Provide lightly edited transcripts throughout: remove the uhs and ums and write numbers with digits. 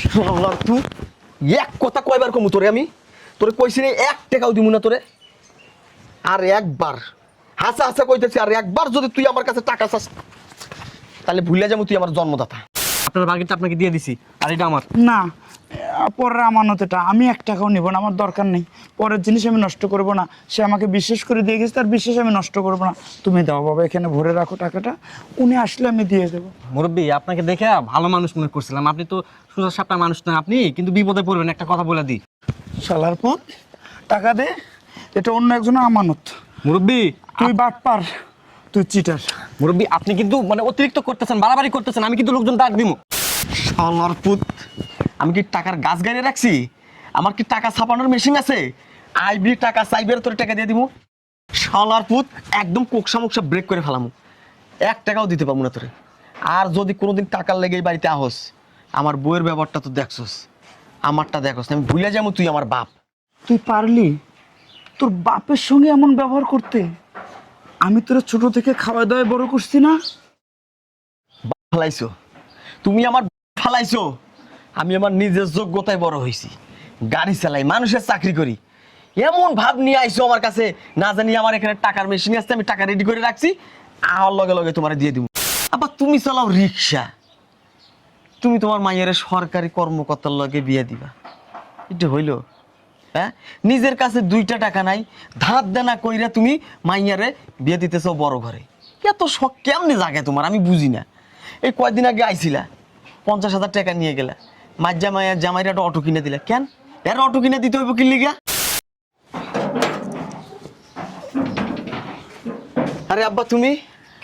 শালা তুই এক কথা কয়বার কমু তোরে আমি তোরে কইছি রে 1 টাকাও দিমু না তোরে আর একবার হাসা হাসা কইতেছি আর একবার যদি তুই আমার কাছে টাকা চাস তাহলে ভুলে যাবো তুই আমার জন্মদাতা। আপনার বাকিটা আপনাকে দিয়ে দিছি আর এটা আমার। না, পরের আমানত এটা আমি 1 টাকাও নিব না, আমার দরকার নেই। পরের জিনিস আমি নষ্ট করব না, সে আমাকে বিশ্বাস করে দিয়ে গেছে, তার বিশ্বাস আমি নষ্ট করব না। তুমি দাও বাবা, এখানে ভরে রাখো টাকাটা, উনি আসলে আমি দিয়ে দেবো। মুরব্বী, আপনাকে দেখে ভালো মানুষ মনে করছিলাম, আপনি তো সোজা সাপটা মানুষ না, আপনি কিন্তু বিপদে পড়বেন। একটা কথা বলে দিই, শালার পুত, টাকা দে, এটা অন্য একজনের আমানত। মুরব্বী তুই বাটপার, তুই চিটার। মুরব্বী আপনি কিন্তু মানে অতিরিক্ত করতেছেন, বাড়াবাড়ি করতেছেন, আমি কিন্তু লোকজন ডাক দিব। শালার পুত, আমি কি টাকার গাছ গাড়িয়ে রাখছি? আমার কি টাকা ছাপানোর মেশিন আছে? আইবি টাকা চাইবে তোর টাকা দিয়ে দিব। শালার পুত, একদম কোকসা মুকসা ব্রেক করে ফেলামু, 1 টাকাও দিতে পারবো না তোরে। আর যদি কোনোদিন টাকার লেগে এই বাড়িতে আহস, আমার বউয়ের ব্যাপারটা তো দেখছস, আমারটা দেখছস, আমি ভুলে যাবো তুই আমার বাপ। তুই পারলি তোর বাপের সঙ্গে এমন ব্যবহার করতে? আমি তোরা ছোট থেকে খাওয়া দাওয়ায় বড় করছি না? ফালাইছো তুমি আমার, ফালাইছো। আমি আমার নিজের যোগ্যতায় বড় হয়েছি, গাড়ি চালাই, মানুষের চাকরি করি, এমন ভাব নিয়ে আইছো আমার কাছে, না জানি আমার এখানে টাকার মেশিন আছে, আমি টাকা রেডি করে রাখছি, আর লগে লগে তোমার দিয়ে দিব। আবার তুমি চালাও রিক্সা, তুমি তোমার মায়ের সরকারি কর্মকর্তার লগে বিয়ে দিবা, এটা হইল? হ্যাঁ, নিজের কাছে 2টা টাকা নাই, ধার দেনা কইরা তুমি মাইয়ারে বিয়ে দিতেছো বড় ঘরে। এত শখ কেমনে জাগে তোমার, আমি বুঝি না। এই কয়দিন আগে আইছিলা, 50,000 টাকা নিয়ে গেলা, মাজ্জা মায়ের জামাইরা একটা অটো কিনে দিলা। কেন এর অটো কিনে দিতে হইব কি লিগা? আরে আব্বা, তুমি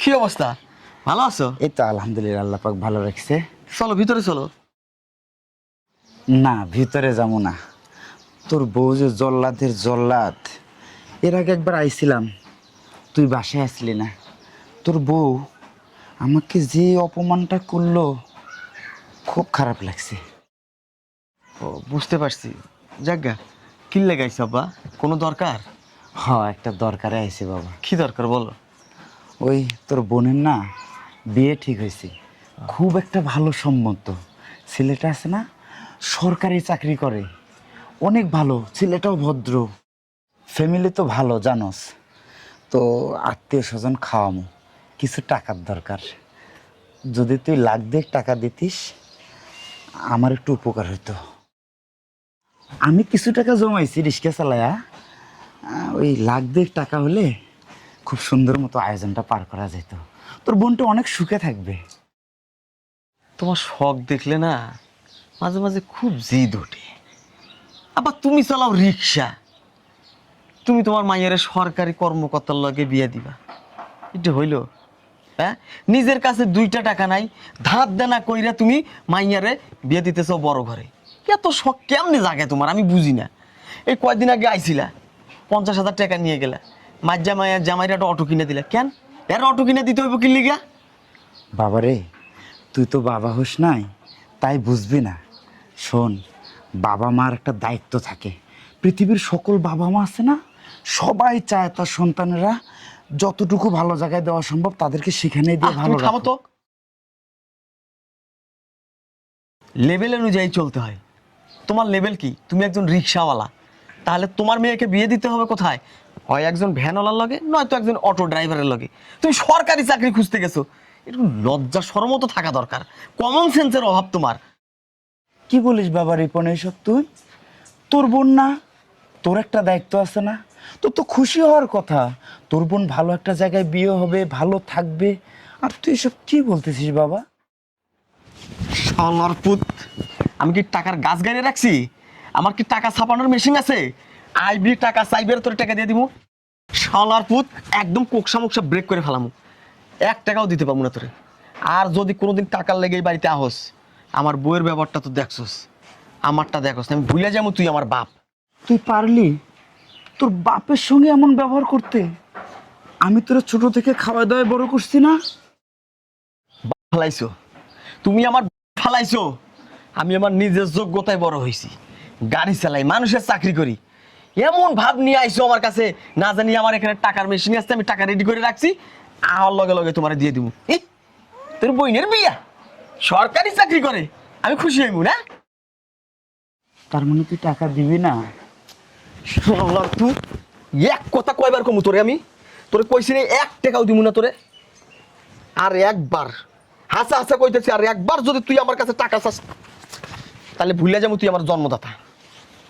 কি অবস্থা, ভালো আছো? এই তো আলহামদুলিল্লাহ, আল্লাহ পাক ভালো রাখছে। চলো ভিতরে চলো। না, ভিতরে যাবো না। তোর বউ যে জল্লাদের জল্লাদ, এর আগে একবার আইছিলাম, তুই বাসায় আসলি না। তোর বউ আমাকে যে অপমানটা করলো, খুব খারাপ লাগছে। ও, বুঝতে পারছি। যাজ্ঞা, কি লাগাইছ আব্বা, কোনো দরকার? একটা দরকারে আইছে বাবা। কি দরকার বলো? ওই তোর বোনের না বিয়ে ঠিক হয়েছে, খুব একটা ভালো সম্মত ছেলেটা আছে না, সরকারি চাকরি করে, অনেক ভালো ছেলেটাও, ভদ্র, ফ্যামিলি তো ভালো জানোস। তো আত্মীয় স্বজন খাওয়ামো, কিছু টাকার দরকার। যদি তুই 1,00,000 টাকা দিতিস আমার একটু উপকার হতো। আমি কিছু টাকা জমাইছি রিক্সা চালায়া, ওই 1,00,000 টাকা হলে খুব সুন্দর মতো আয়োজনটা পার করা যেত। তোর বোনটা অনেক সুখে থাকবে। তোমার শখ দেখলে না মাঝে মাঝে খুব জিদ ওঠে। আবার তুমি চালাও রিক্সা, তুমি তোমার মায়ের সরকারি কর্মকর্তার লগে বিয়ে দিবা, এটা হইল? হ্যাঁ, নিজের কাছে 2টা টাকা নাই, ধার দেনা কইরা তুমি মাইয়ারে বিয়ে দিতেছ বড় ঘরে। এত শখ কেমনে জাগে তোমার, আমি বুঝি না। এই কয়দিন আগে আইছিলা, 50,000 টাকা নিয়ে গেলা, মাজ্জা মায়ের জামাইরা একটা অটো কিনে দিলা। কেন এর অটো কিনে দিতে হইব কি লিগা? বাবারে, তুই তো বাবা হোস নাই, তাই বুঝবি না। শোন, বাবা মার একটা দায়িত্ব থাকে। পৃথিবীর সকল বাবা মা আছে না, সবাই চায় তার সন্তানেরা যতটুকু ভালো জায়গায় দেওয়া সম্ভব তাদেরকে সেখানে দিয়ে ভালো তুমি থামো রাখো। তো, লেভেল অনুযায়ী চলতে হয়। তোমার লেভেল কি? তুমি একজন রিক্সাওয়ালা, তাহলে তোমার মেয়েকে বিয়ে দিতে হবে কোথায়? হয় একজন ভ্যানওয়ালার লগে, নয়তো একজন অটো ড্রাইভারের লগে। তুমি সরকারি চাকরি খুঁজতে গেছো, একটু লজ্জা শরম তো থাকা দরকার, কমন সেন্সের অভাব তোমার। কি বলিস বাবা রিপন এইসব? তুই, তোর বোন না, তোর একটা দায়িত্ব আছে না? তোর তো খুশি হওয়ার কথা, তোর বোন ভালো একটা জায়গায় বিয়ে হবে, ভালো থাকবে, আর তুই এসব কি বলতেছিস বাবা? শালার পুত, আমি কি টাকার গাছ গাড়িয়ে রাখছি? আমার কি টাকা ছাপানোর মেশিন আছে? আইবি টাকা চাইবে তোর টাকা দিয়ে দিব। শালার পুত, একদম কোকসা মুকসা ব্রেক করে ফেলামু, 1 টাকাও দিতে পারবো না তোরে। আর যদি কোনোদিন টাকার লেগে এই বাড়িতে আহস, আমার বউয়ের ব্যাপারটা তো দেখছস, আমারটা দেখছস, আমি ভুলে যাবো তুই আমার বাপ। তুই পারলি তোর বাপের সঙ্গে এমন ব্যবহার করতে? আমি তোরা ছোট থেকে খাওয়া দাওয়ায় বড় করছি না? ফালাইছো তুমি আমার, ফালাইছো। আমি আমার নিজের যোগ্যতায় বড় হয়েছি, গাড়ি চালাই, মানুষের চাকরি করি, এমন ভাব নিয়ে আইছো আমার কাছে, না জানি আমার এখানে টাকার মেশিন আছে, আমি টাকা রেডি করে রাখছি, আর লগে লগে তোমার দিয়ে দিব। তোর বইনের বিয়া, সরকারি চাকরি করে, আমি খুশি হইব না? তার মানে তুই টাকা দিবি না? শালার তুই এক কথা কয়বার কমু তোরে আমি? তোরে কইছি রে 1 টাকাও দিমু না তোরে। আর একবার হাসা হাসা কইতেছি, আর একবার যদি তুই আমার কাছে টাকা চাস তাহলে ভুলে যাবো তুই আমার জন্মদাতা।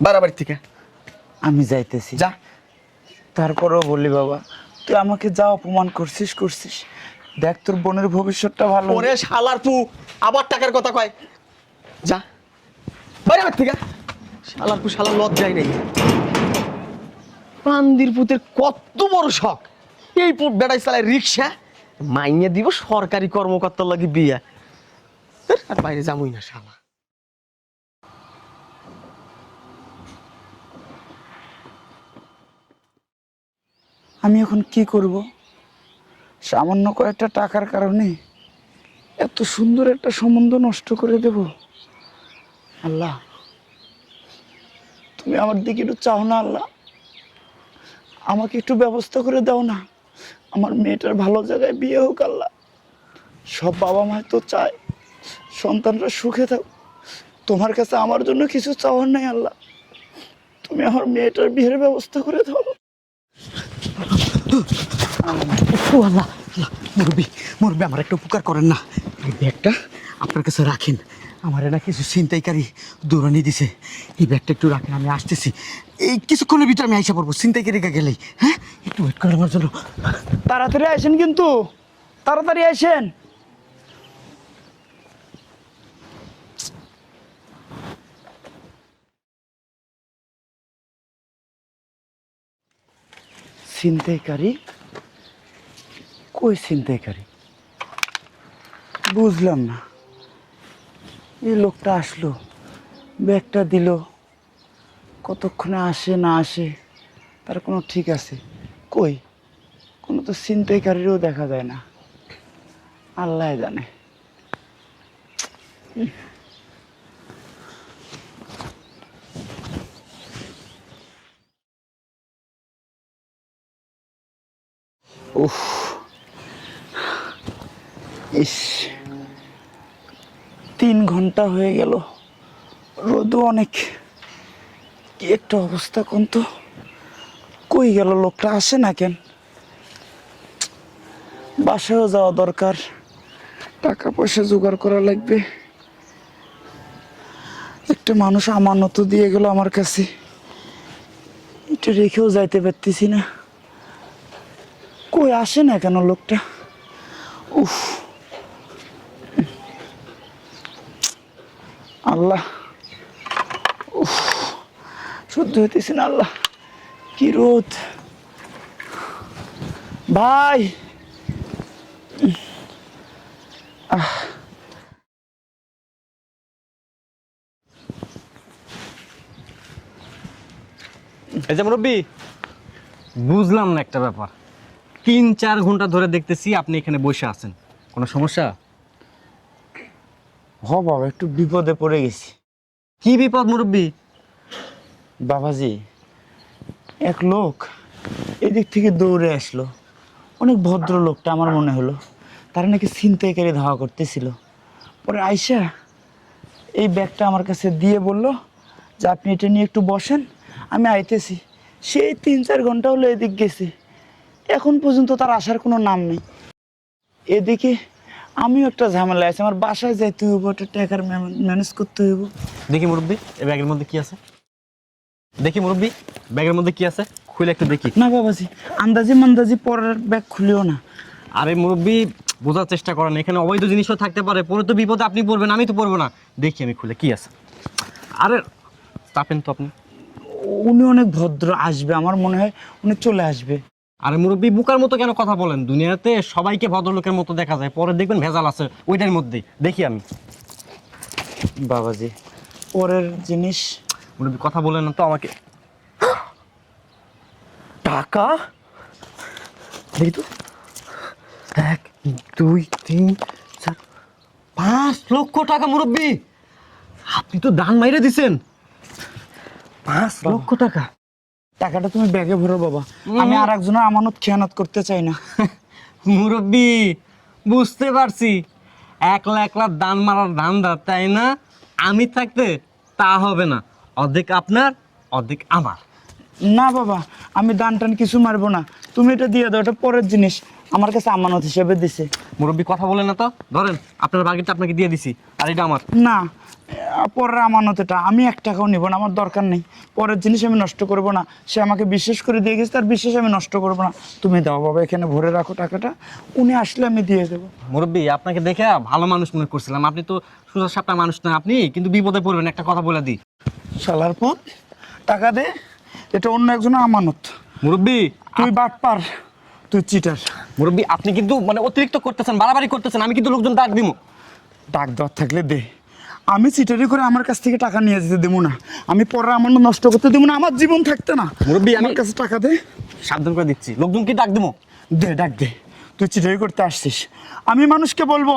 বাড়াবাড়ি থেকে আমি যাইতেছি। যা। তারপরেও বলি বাবা, তুই আমাকে যা অপমান করছিস, দেখ তোর বোনের ভবিষ্যৎটা ভালো হবে। ওরে শালার তুই আবার টাকার কথা কয়। যা বাড়াবাড়ি থেকে। শালার তুই শালার লজ্জাই নেই। পান্দির পুতের কত বড় শখ, এই বেড়াই চালায় রিক্সা, মাইনে দিব সরকারি কর্মকর্তার লাগি বিয়া, আর বাইরে যাবই না শালা। আমি এখন কি করব? সামান্য কয়েকটা টাকার কারণে এত সুন্দর একটা সম্বন্ধ নষ্ট করে দেব? আল্লাহ, তুমি আমার দিকে একটু চাও না? আল্লাহ, আমাকে একটু ব্যবস্থা করে দাও না, আমার মেয়েটার ভালো জায়গায় বিয়ে হোক। আল্লাহ, সব বাবা মা তো চায় সন্তানরা সুখে থাক, তোমার কাছে আমার জন্য কিছু চাওয়ার নাই। আল্লাহ, তুমি আমার মেয়েটার বিয়ের ব্যবস্থা করে দাও। ও আল্লাহ, মুরব্বি আমার একটা উপকার করেন না, এই ব্যাগটা আপনার কাছে রাখেন। আমার না কিছু ছিনতাইকারী দৌড়ানি দিছে, এই ব্যাগটা একটু রাখেন, আমি আসতেছি। এই কিছুক্ষণের ভিতরে আমি আইসা পড়বো, ছিনতাইকারীকে গেলেই। হ্যাঁ, একটু ওয়েট করেন আমার জন্য। তাড়াতাড়ি আসেন, কিন্তু তাড়াতাড়ি আসেন। ছিনতাইকারী কই? ছিনতাইকারী বুঝলাম না। এই লোকটা আসলো, ব্যাগটা দিল, কতক্ষণে আসে না আসে তার কোনো ঠিক আছে? কই, কোনো তো ছিনতাইকারীরও দেখা যায় না। আল্লাহ জানে। উফ, ইস, 3 ঘন্টা হয়ে গেল, রোদও অনেক। কি একটা অবস্থা কোন তো। কই গেল লোকটা? আসে না কেন? বাসায়ও যাওয়া দরকার, টাকা পয়সা জোগাড় করা লাগবে। একটা মানুষ আমানত দিয়ে গেল আমার কাছে, এটা রেখেও যাইতে পারতেছি না। কই আসে না কেন লোকটা? উফ, আল্লাহ, উফ, সহ্য হইতেছে না। আল্লাহ, কি রোদ! ভাই, এই যে মুরব্বি, বুঝলাম না একটা ব্যাপার। 3-4 ঘন্টা ধরে দেখতেছি আপনি এখানে বসে আছেন, কোনো সমস্যা? হ বাবা, একটু বিপদে পড়ে গেছি। কি বিপদ মুরব্বি? বাবাজি, এক লোক এদিক থেকে দৌড়ে আসলো, অনেক ভদ্র লোকটা আমার মনে হলো। তারা নাকি ছিনতাইকারী ধাওয়া করতেছিল। পরে আইসা এই ব্যাগটা আমার কাছে দিয়ে বলল যে আপনি এটা নিয়ে একটু বসেন, আমি আইতেছি। সেই 3-4 ঘন্টা হলো এদিক গেছি, এখন পর্যন্ত তার আসার কোনো নাম নেই। এদিকে আমিও একটা ঝামেলা আছে, আমার বাসায় যাইতে হইব, একটা টাকার ম্যানেজ করতে হইব। দেখি মুরব্বি, এই ব্যাগের মধ্যে কি আছে? দেখি মুরব্বি, ব্যাগের মধ্যে কি আছে, খুলে একটু দেখি। না বাবাজি, আন্দাজি মান্দাজি পরের ব্যাগ খুলিও না। আরে মুরব্বি, বোঝার চেষ্টা করেন, এখানে অবৈধ জিনিসও থাকতে পারে, পরে তো বিপদে আপনি পড়বেন, আমি তো পড়বো না। দেখি আমি খুলে কি আছে। আরে চাপেন তো আপনি। উনি অনেক ভদ্র, আসবে, আমার মনে হয় উনি চলে আসবে। আরে মুরব্বি, বুকার মতো কেন কথা বলেন? দুনিয়াতে সবাইকে ভদ্রলোকের মতো দেখা যায়, পরে দেখবেন ভেজাল আছে ওইটার মধ্যেই। দেখি আমি। বাবাজি, পরের জিনিস। মুরব্বি কথা বলেন না তো আমাকে। টাকা দেখি তো, 1 2 3 4 5 লক্ষ টাকা মুরব্বি, আপনি তো দান মাইরে দিছেন। 5 লক্ষ টাকা। টাকাটা তুমি ব্যাগে ভরো বাবা, আমি আর একজনের আমানত খেয়ানত করতে চাই না। মুরব্বি বুঝতে পারছি, একলা একলা দান মারার ধান্দা, তাই না? আমি থাকতে তা হবে না, অর্ধেক আপনার, অর্ধেক আমার। না বাবা, আমি দান টান কিছু মারবো না, তুমি এটা দিয়ে দাও, এটা পরের জিনিস, আমার কাছে আমানত হিসেবে দিছে। মুরব্বী কথা বলেন না তো, ধরেন আপনার বাকিটা আপনাকে দিয়ে দিছি, আর এটা আমার। না, পরের আমানত এটা, আমি 1 টাকাও নিব না, আমার দরকার নেই। পরের জিনিস আমি নষ্ট করব না, সে আমাকে বিশ্বাস করে দিয়ে গেছে, তার বিশ্বাস আমি নষ্ট করব না। তুমি দাও বাবা, এখানে ভরে রাখো টাকাটা, উনি আসলে আমি দিয়ে দেবো। মুরব্বী আপনাকে দেখে ভালো মানুষ মনে করছিলাম, আপনি তো সোজা সাপটা মানুষ না, আপনি কিন্তু বিপদে পড়বেন। একটা কথা বলে দিই, শালার পুত, টাকা দে, এটা অন্য একজনের আমানত। মুরব্বী তুই বাটপার, তুই চিটার। মুরব্বী আপনি কিন্তু মানে অতিরিক্ত করতেছেন, বাড়াবাড়ি করতেছেন, আমি কিন্তু লোকজন ডাক দিব। ডাক দেওয়ার থাকলে দে, আমি চিটারি করে আমার কাছ থেকে টাকা নিয়ে যেতে দেবো না, আমি পরে আমানত নষ্ট করতে দেবো না, আমার জীবন থাকতে না। মুরব্বী আমার কাছে টাকা দে। সাবধান করে দিচ্ছি, লোকজন কি ডাক দিব? দে, ডাক দে, তুই চিটারি করতে আসছিস, আমি মানুষকে বলবো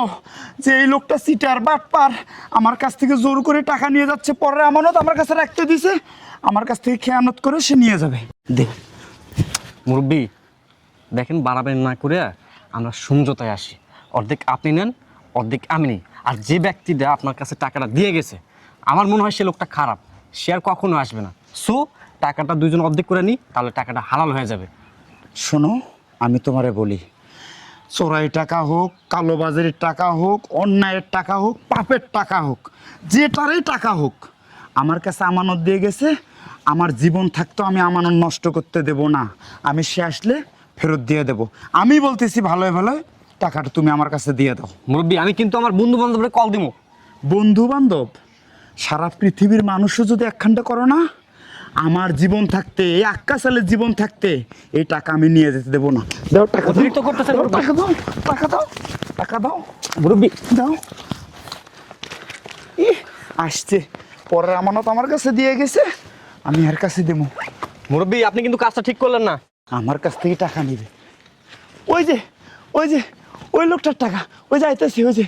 যে এই লোকটা চিটার বাটপার, আমার কাছ থেকে জোর করে টাকা নিয়ে যাচ্ছে, পরে আমানত আমার কাছে রাখতে দিছে, আমার কাছ থেকে খেয়ানত করে সে নিয়ে যাবে। দে। মুরব্বী দেখেন, বাড়াবেন না করে আমরা সমঝোতায় আসি, অর্ধেক আপনি নেন, অর্ধেক আমি নিই। আর যে ব্যক্তিটা আপনার কাছে টাকাটা দিয়ে গেছে, আমার মনে হয় সে লোকটা খারাপ, সে আর কখনো আসবে না। সো টাকাটা দুইজন অর্ধেক করে নিই, তাহলে টাকাটা হালাল হয়ে যাবে। শোনো, আমি তোমারে বলি, চোরাই টাকা হোক, কালোবাজারির টাকা হোক, অন্যায়ের টাকা হোক, পাপের টাকা হোক, যেটারই টাকা হোক, আমার কাছে আমানত দিয়ে গেছে, আমার জীবন থাকতো আমি আমানত নষ্ট করতে দেব না, আমি সে আসলে ফেরত দিয়ে দেব। আমি বলতেছি ভালোই ভালোই টাকাটা তুমি আমার কাছে দিয়ে দাও। মুরব্বী আমি কিন্তু আমার বন্ধু বান্ধবরে কল দিব। বন্ধু বান্ধব, সারা পৃথিবীর মানুষও যদি একখানটা করো না, আমার জীবন থাকতে, এই আক্কাসালের জীবন থাকতে এই টাকা আমি নিয়ে যেতে দেবো না। দাও টাকা, অতিরিক্ত করতেছেন। দাও টাকা, দাও টাকা, দাও টাকা, দাও মুরব্বী দাও। আসছে, পরের আমানত আমার কাছে দিয়ে গেছে, আমি এর কাছে দেবো। মুরব্বী আপনি কিন্তু কাজটা ঠিক করলেন না। আমার কাছ থেকে টাকা নিবে, ওই যে ওই যে ওই লোকটার টাকা, ওই যে আইতেছি, ওই যে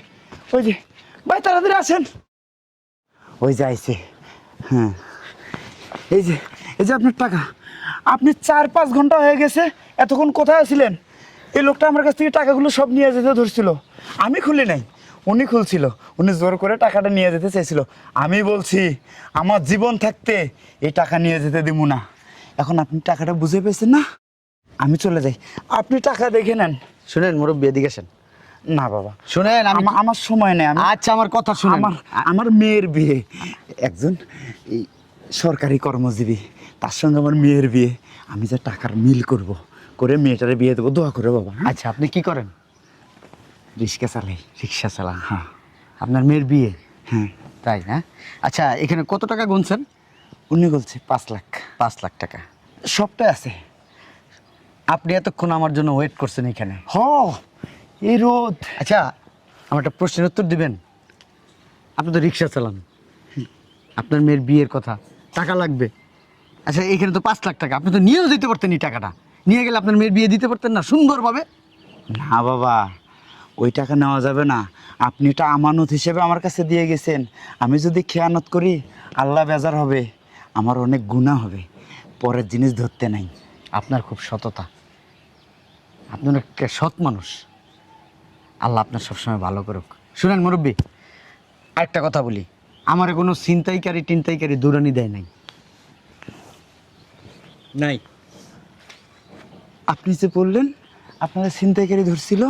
ওই যে, ভাই তাড়াতাড়ি আসেন, ওই যে আইছে। হ্যাঁ, এই যে এই যে আপনার টাকা, আপনি 4-5 ঘন্টা হয়ে গেছে, এতক্ষণ কোথায় ছিলেন? এই লোকটা আমার কাছ থেকে টাকাগুলো সব নিয়ে যেতে ধরছিল, আমি খুলি নাই, উনি খুলছিল, উনি জোর করে টাকাটা নিয়ে যেতে চাইছিল। আমি বলছি আমার জীবন থাকতে এই টাকা নিয়ে যেতে দিব না। এখন আপনি টাকাটা বুঝে পেয়েছেন না, আমি চলে যাই, আপনি টাকা দেখে নেন। শুনেন মুরব্বী, এদিকে আসেন। না বাবা, শুনেন, আমার সময় নেই। আচ্ছা আমার কথা শুনেন। আমার মেয়ের বিয়ে, একজন এই সরকারি কর্মজীবী, তার সঙ্গে আমার মেয়ের বিয়ে, আমি যে টাকার মিল করব, করে মেয়েটারে বিয়ে দেবো, দোয়া করে বাবা। আচ্ছা আপনি কি করেন? রিক্সা চালাই। রিক্সা চালান? হ্যাঁ আপনার মেয়ের বিয়ে? হ্যাঁ। তাই না? আচ্ছা এখানে কত টাকা গুনছেন? উনি বলছে 5 লাখ। 5 লাখ টাকা। সবটাই আছে। আপনি এতক্ষণ আমার জন্য ওয়েট করছেন এখানে। হ, এই রোদ। আচ্ছা আমার একটা প্রশ্নের উত্তর দিবেন? আপনি তো রিক্সা চালান, আপনার মেয়ের বিয়ের কথা, টাকা লাগবে। আচ্ছা এখানে তো 5 লাখ টাকা, আপনি তো নিয়েও দিতে পারতেন এই টাকাটা, নিয়ে গেলে আপনার মেয়ের বিয়ে দিতে পারতেন না সুন্দরভাবে? না বাবা, ওই টাকা নেওয়া যাবে না, আপনি এটা আমানত হিসেবে আমার কাছে দিয়ে গেছেন, আমি যদি খেয়ানত করি আল্লাহ বেজার হবে, আমার অনেক গুনাহ হবে, পরের জিনিস ধরতে নাই। আপনার খুব সততা, আপনার একটা সৎ মানুষ, আল্লাহ আপনার সবসময় ভালো করুক। শুনেন মুরব্বী, আরেকটা কথা বলি, আমার কোনো ছিনতাইকারী টিনতাইকারী দৌড়ানি দেয় নাই। নাই। আপনি যে বললেন আপনারা ছিনতাইকারী ধরছিল,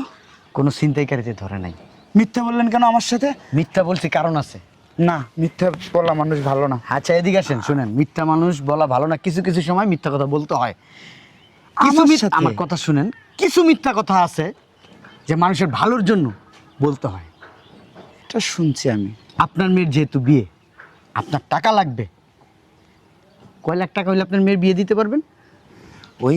কোনো ছিনতাইকারীতে ধরে নাই। মিথ্যা বললেন কেন আমার সাথে? মিথ্যা বলছি কারণ আছে। না, মিথ্যা বলা মানুষ ভালো না। আচ্ছা এদিকে আসেন, শুনেন, মিথ্যা মানুষ বলা ভালো না, কিছু কিছু সময় মিথ্যা কথা বলতে হয়। আমার কথা শুনেন, কিছু মিথ্যা কথা আছে যে মানুষের ভালোর জন্য বলতে হয়। এটা শুনছি আমি। আপনার মেয়ের যেহেতু বিয়ে, আপনার টাকা লাগবে, কয় লাখ টাকা হলে আপনার মেয়ের বিয়ে দিতে পারবেন? ওই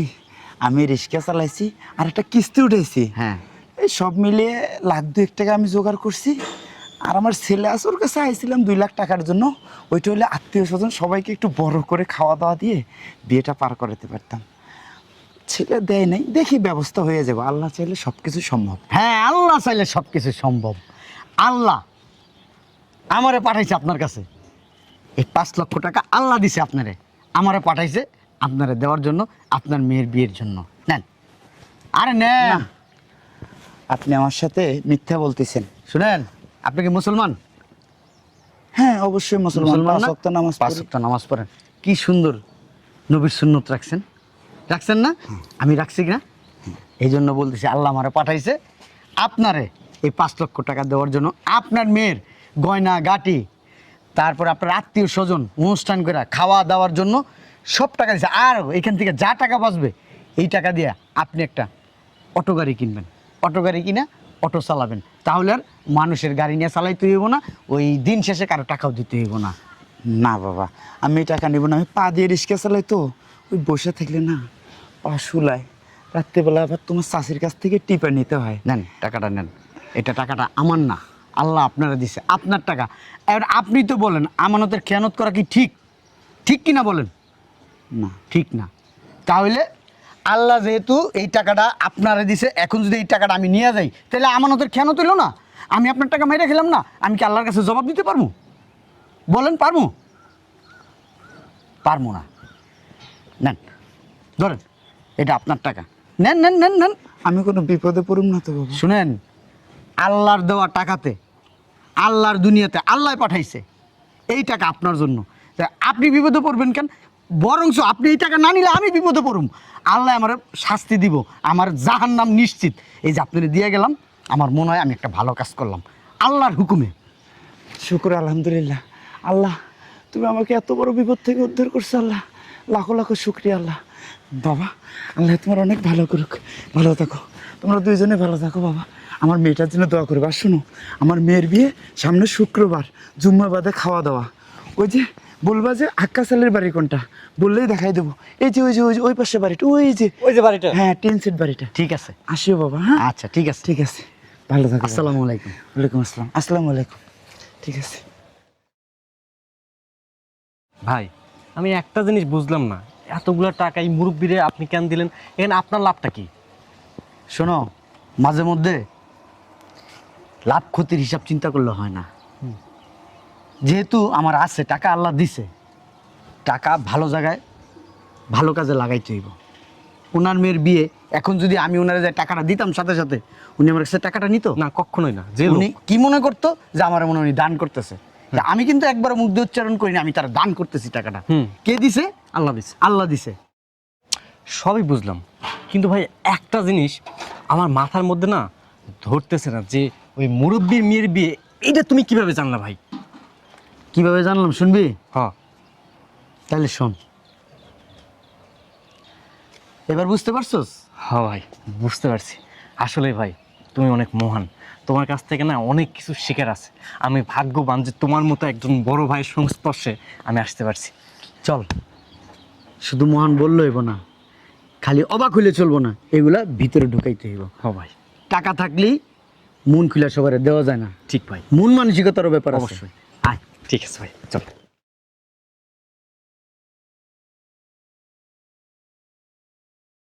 আমি রিক্সা চালাইছি আর একটা কিস্তি উঠেছি, হ্যাঁ, এই সব মিলিয়ে 1,02,000 টাকা আমি জোগাড় করছি। আর আমার ছেলে আছে, ওর কাছে আইছিলাম 2 লাখ টাকার জন্য, ওইটা হলে আত্মীয় স্বজন সবাইকে একটু বড় করে খাওয়া দাওয়া দিয়ে বিয়েটা পার করাতে পারতাম। ছেলে দেয় নাই, দেখি ব্যবস্থা হয়ে যাবে, আল্লাহ চাইলে সব কিছু সম্ভব। হ্যাঁ আল্লাহ চাইলে সব কিছু সম্ভব। আল্লাহ আমারে পাঠাইছে আপনার কাছে, এই 5 লক্ষ টাকা আল্লাহ দিছে আপনারে, আমারে পাঠাইছে আপনারে দেওয়ার জন্য, আপনার মেয়ের বিয়ের জন্য। নেন, আরে নেন। না, আপনি আমার সাথে মিথ্যা বলতেছেন। শুনেন, আপনি কি মুসলমান? হ্যাঁ অবশ্যই মুসলমান, মুসলমান 5 না? ওয়াক্ত নামাজ পাঁচ পড়ি। ওয়াক্ত নামাজ পড়েন। কি সুন্দর নবীর সুন্নত রাখছেন, রাখছেন না? আমি রাখছি কিনা? এই জন্য বলতেছি আল্লাহ আমারে পাঠাইছে আপনারে এই 5 লক্ষ টাকা দেওয়ার জন্য। আপনার মেয়ের গয়না গাটি, তারপর আপনার আত্মীয় স্বজন অনুষ্ঠান করে খাওয়া দাওয়ার জন্য সব টাকা দিচ্ছে। আর এখান থেকে যা টাকা বাঁচবে এই টাকা দিয়ে আপনি একটা অটো গাড়ি কিনবেন। অটো গাড়ি কিনা অটো চালাবেন, তাহলে আর মানুষের গাড়ি নিয়ে চালাইতে হইব না, ওই দিন শেষে কারো টাকাও দিতে হইব না। না বাবা, আমি এই টাকা নিব না। আমি পা দিয়ে রিক্সা চালাই তো, ওই বসে থাকলে না পা শুলায়। রাত্রেবেলা আবার তোমার চাষির কাছ থেকে টিপা নিতে হয়। নেন টাকাটা নেন, এটা টাকাটা আমার না, আল্লাহ আপনারা দিছে, আপনার টাকা। এবার আপনি তো বলেন আমানতের খেয়ানত করা কি ঠিক? ঠিক কি না বলেন? না ঠিক না। তাহলে আল্লাহ যেহেতু এই টাকাটা আপনারা দিছে, এখন যদি এই টাকাটা আমি নিয়ে যাই তাহলে আমানতের খেয়ানত হইল না? আমি আপনার টাকা মেরে খেলাম না? আমি কি আল্লাহর কাছে জবাব দিতে পারবো? বলেন পারবো? পারবো না। নেন ধরেন, এটা আপনার টাকা, নেন নেন নেন নেন। আমি কোনো বিপদে পড়ুম না তো বাবা। শুনেন, আল্লাহর দেওয়া টাকাতে, আল্লাহর দুনিয়াতে আল্লাহ পাঠাইছে এই টাকা আপনার জন্য। তা আপনি বিপদে পড়বেন কেন? বরঞ্চ আপনি এই টাকা না নিলে আমি বিপদে পড়ুম, আল্লাহ আমার শাস্তি দিব, আমার জাহান্নাম নিশ্চিত। এই যে আপনাদের দিয়ে গেলাম, আমার মনে হয় আমি একটা ভালো কাজ করলাম আল্লাহর হুকুমে। শুকর আলহামদুলিল্লাহ। আল্লাহ তুমি আমাকে এত বড় বিপদ থেকে উদ্ধার করছো আল্লাহ, লাখো লাখো শুক্রিয়া আল্লাহ। বাবা আল্লাহ তোমার অনেক ভালো করুক, ভালো থাকো, তোমরা দুইজনে ভালো থাকো বাবা। আমার মেয়েটার জন্য দোয়া করবে। আর শোনো, আমার মেয়ের বিয়ে সামনে শুক্রবার, জুম্মা বাদে খাওয়া দাওয়া। ওই যে বলবা যে আক্কা সালের বাড়ি কোনটা, বললেই দেখাই দেবো। এই যে ওই যে ওই যে ওই পাশে বাড়িটা, ওই যে বাড়িটা, হ্যাঁ 10 সিট বাড়িটা। ঠিক আছে, আসিও বাবা। হ্যাঁ আচ্ছা ঠিক আছে। ঠিক আছে, ভালো থাকো। আসসালামু আলাইকুম। ওয়ালাইকুম আসসালাম। আসসালামু আলাইকুম। ঠিক আছে। ভাই আমি একটা জিনিস বুঝলাম না, এতগুলো টাকা এই মুরব্বিরে আপনি কেন দিলেন? এখানে আপনার লাভটা কি? শোনো, মাঝে মধ্যে লাভ ক্ষতির হিসাব চিন্তা করলে হয় না। যেহেতু আমার আছে টাকা, আল্লাহ দিছে, টাকা ভালো জায়গায় ভালো কাজে লাগাইতে হইব। ওনার মেয়ের বিয়ে, এখন যদি আমি ওনারে যে টাকাটা দিতাম সাথে সাথে, উনি আমার কাছে টাকাটা নিত না কখনোই না। যে উনি কি মনে করতো যে আমার মনে হয় উনি দান করতেছে। তা আমি কিন্তু একবার মুখ দিয়ে উচ্চারণ করি না, আমি তার দান করতেছি টাকাটা। কে দিছে? আল্লাহ দিছে। আল্লাহ দিছে। সবই বুঝলাম, কিন্তু ভাই একটা জিনিস আমার মাথার মধ্যে না ধরতেছে না, যে ওই মুরব্বির মেয়ের বিয়ে, এইটা তুমি কিভাবে জানলা ভাই? কিভাবে জানলাম শুনবি? হ্যাঁ তাহলে শোন, এবার বুঝতে পারছস? হ্যাঁ ভাই বুঝতে পারছি। আসলে ভাই তুমি অনেক মহান, তোমার কাছ থেকে না অনেক কিছু শেখার আছে। আমি ভাগ্যবান যে তোমার মতো একজন বড় ভাইয়ের সংস্পর্শে আমি আসতে পারছি। চল, শুধু মহান বললে হইব না, খালি অবাক হইলে চলবো না, এগুলা ভিতরে ঢুকাইতে হইব। হ্যাঁ ভাই টাকা থাকলেই মন খুলে সবার দেওয়া যায় না, ঠিক ভাই, মন মানসিকতারও ব্যাপার আছে। অবশ্যই। আয়। ঠিক আছে ভাই চল।